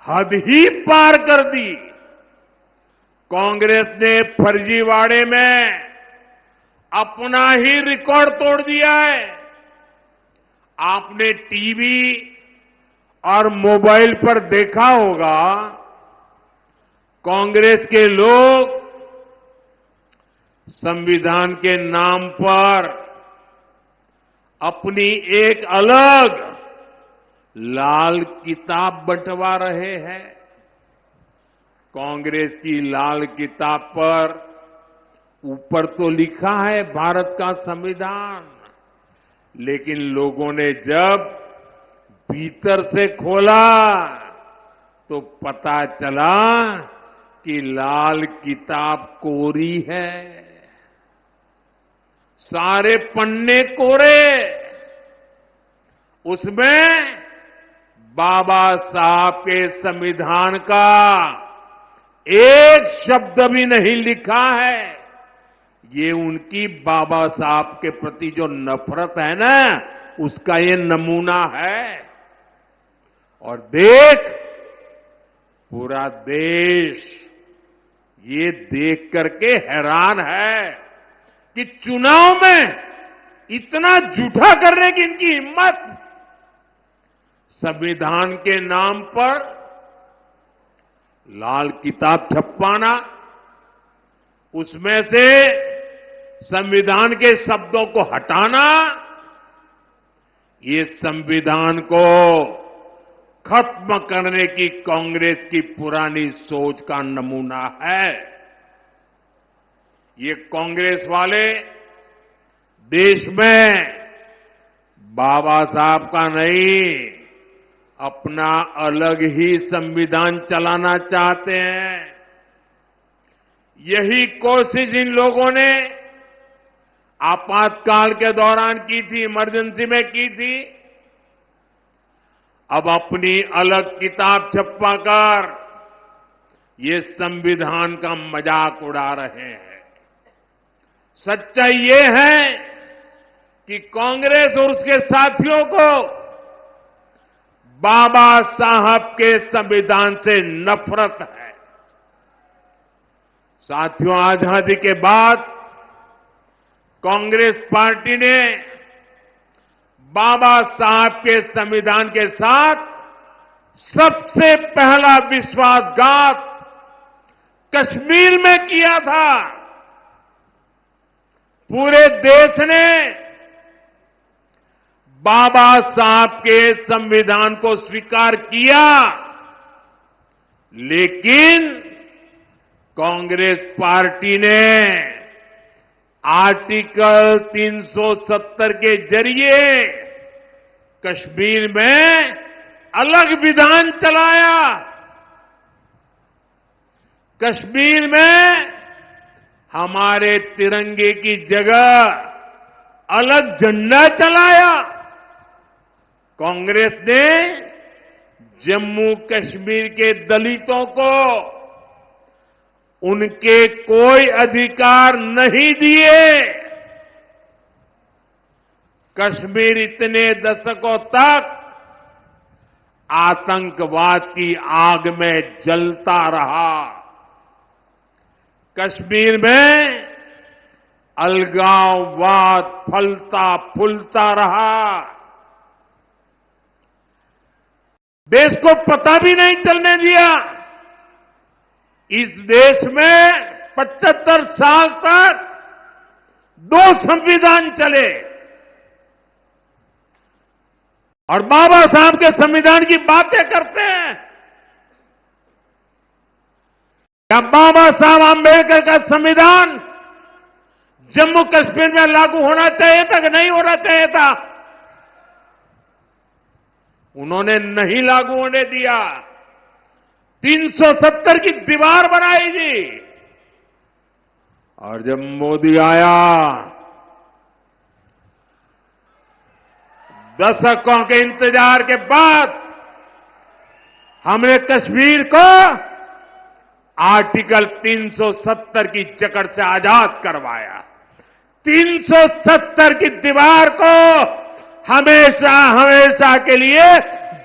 हद ही पार कर दी। कांग्रेस ने फर्जीवाड़े में अपना ही रिकॉर्ड तोड़ दिया है। आपने टीवी और मोबाइल पर देखा होगा, कांग्रेस के लोग संविधान के नाम पर अपनी एक अलग लाल किताब बंटवा रहे हैं। कांग्रेस की लाल किताब पर ऊपर तो लिखा है भारत का संविधान, लेकिन लोगों ने जब भीतर से खोला तो पता चला कि लाल किताब कोरी है। सारे पन्ने कोरे, उसमें बाबा साहब के संविधान का एक शब्द भी नहीं लिखा है। ये उनकी बाबा साहब के प्रति जो नफरत है ना, उसका ये नमूना है। और देख, पूरा देश ये देख करके हैरान है कि चुनाव में इतना झूठा करने की इनकी हिम्मत। संविधान के नाम पर लाल किताब छपवाना, उसमें से संविधान के शब्दों को हटाना, ये संविधान को खत्म करने की कांग्रेस की पुरानी सोच का नमूना है। ये कांग्रेस वाले देश में बाबा साहब का नहीं, अपना अलग ही संविधान चलाना चाहते हैं। यही कोशिश इन लोगों ने आपातकाल के दौरान की थी, इमरजेंसी में की थी। अब अपनी अलग किताब छपवाकर ये संविधान का मजाक उड़ा रहे हैं। सच्चाई ये है कि कांग्रेस और उसके साथियों को बाबा साहब के संविधान से नफरत है। साथियों, आजादी के बाद कांग्रेस पार्टी ने बाबा साहब के संविधान के साथ सबसे पहला विश्वासघात कश्मीर में किया था। पूरे देश ने बाबा साहब के संविधान को स्वीकार किया, लेकिन कांग्रेस पार्टी ने आर्टिकल 370 के जरिए कश्मीर में अलग विधान चलाया। कश्मीर में हमारे तिरंगे की जगह अलग झंडा चलाया। कांग्रेस ने जम्मू कश्मीर के दलितों को उनके कोई अधिकार नहीं दिए। कश्मीर इतने दशकों तक आतंकवाद की आग में जलता रहा। कश्मीर में अलगाववाद फलता फूलता रहा। देश को पता भी नहीं चलने दिया। इस देश में 75 साल तक 2 संविधान चले और बाबा साहब के संविधान की बातें करते हैं। क्या बाबा साहब आंबेडकर का संविधान जम्मू कश्मीर में लागू होना चाहिए था कि नहीं होना चाहिए था? उन्होंने नहीं लागू होने दिया। 370 की दीवार बनाई थी। और जब मोदी आया, दशकों के इंतजार के बाद हमने कश्मीर को आर्टिकल 370 की जकड़ से आजाद करवाया। 370 की दीवार को हमेशा हमेशा के लिए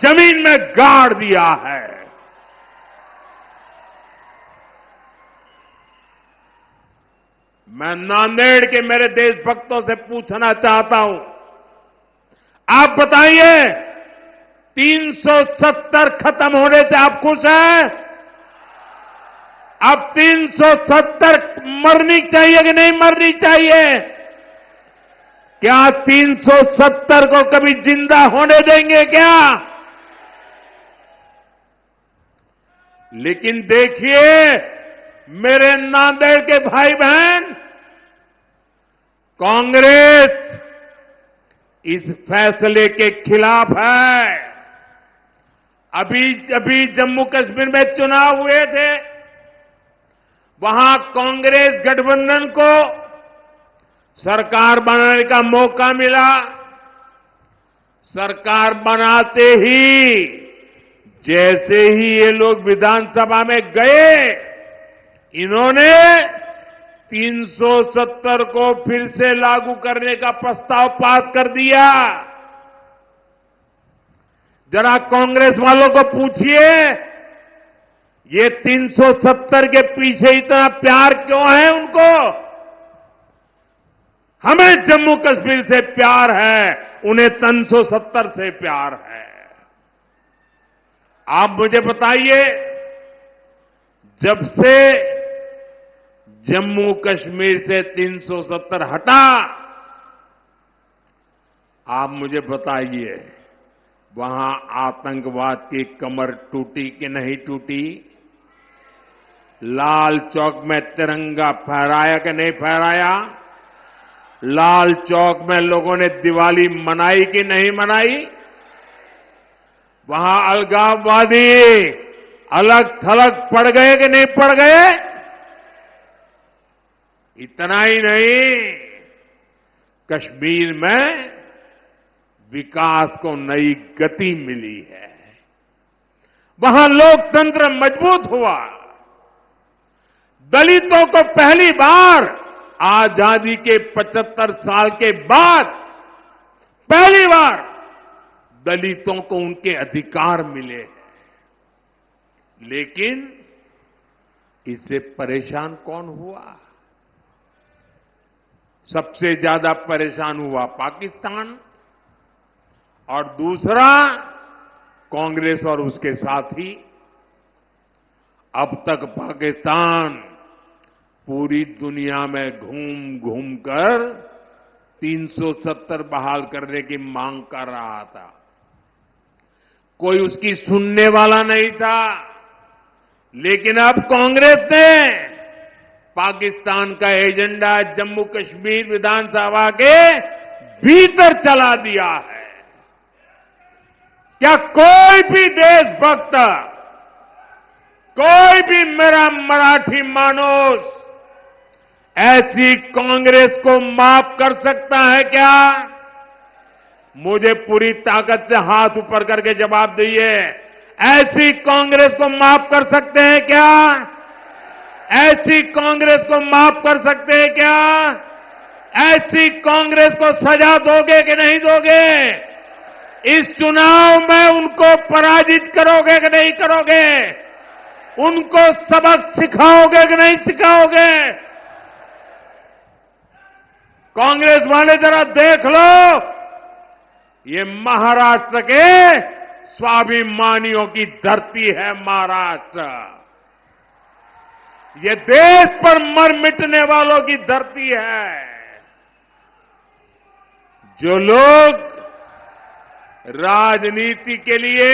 जमीन में गाड़ दिया है। मैं नांदेड़ के मेरे देशभक्तों से पूछना चाहता हूं, आप बताइए 370 खत्म होने से आप खुश हैं? अब 370 मरनी चाहिए कि नहीं मरनी चाहिए? क्या 370 को कभी जिंदा होने देंगे क्या? लेकिन देखिए मेरे नांदेड़ के भाई बहन, कांग्रेस इस फैसले के खिलाफ है। अभी जम्मू कश्मीर में चुनाव हुए थे, वहां कांग्रेस गठबंधन को सरकार बनाने का मौका मिला। सरकार बनाते ही जैसे ही ये लोग विधानसभा में गए, इन्होंने 370 को फिर से लागू करने का प्रस्ताव पास कर दिया। जरा कांग्रेस वालों को पूछिए, ये 370 के पीछे इतना प्यार क्यों है उनको? हमें जम्मू कश्मीर से प्यार है, उन्हें 370 से प्यार है। आप मुझे बताइए, जब से जम्मू कश्मीर से 370 हटा, आप मुझे बताइए वहां आतंकवाद की कमर टूटी कि नहीं टूटी? लाल चौक में तिरंगा फहराया कि नहीं फहराया? लाल चौक में लोगों ने दिवाली मनाई कि नहीं मनाई? वहां अलगाववादी अलग थलग पड़ गए कि नहीं पड़ गए? इतना ही नहीं, कश्मीर में विकास को नई गति मिली है। वहां लोकतंत्र मजबूत हुआ। दलितों को पहली बार आजादी के 75 साल के बाद पहली बार दलितों को उनके अधिकार मिले हैं। लेकिन इससे परेशान कौन हुआ? सबसे ज्यादा परेशान हुआ पाकिस्तान, और दूसरा कांग्रेस और उसके साथी। अब तक पाकिस्तान पूरी दुनिया में घूम घूम कर 370 बहाल करने की मांग कर रहा था। कोई उसकी सुनने वाला नहीं था। लेकिन अब कांग्रेस ने पाकिस्तान का एजेंडा जम्मू कश्मीर विधानसभा के भीतर चला दिया है। क्या कोई भी देशभक्त, कोई भी मेरा मराठी मानुस ऐसी कांग्रेस को माफ कर सकता है क्या? मुझे पूरी ताकत से हाथ ऊपर करके जवाब दीजिए। ऐसी कांग्रेस को माफ कर सकते हैं क्या? ऐसी कांग्रेस को माफ कर सकते हैं क्या? ऐसी कांग्रेस को सजा दोगे कि नहीं दोगे? इस चुनाव में उनको पराजित करोगे कि नहीं करोगे? उनको सबक सिखाओगे कि नहीं सिखाओगे? कांग्रेस वाले जरा देख लो, ये महाराष्ट्र के स्वाभिमानियों की धरती है। महाराष्ट्र ये देश पर मर मिटने वालों की धरती है। जो लोग राजनीति के लिए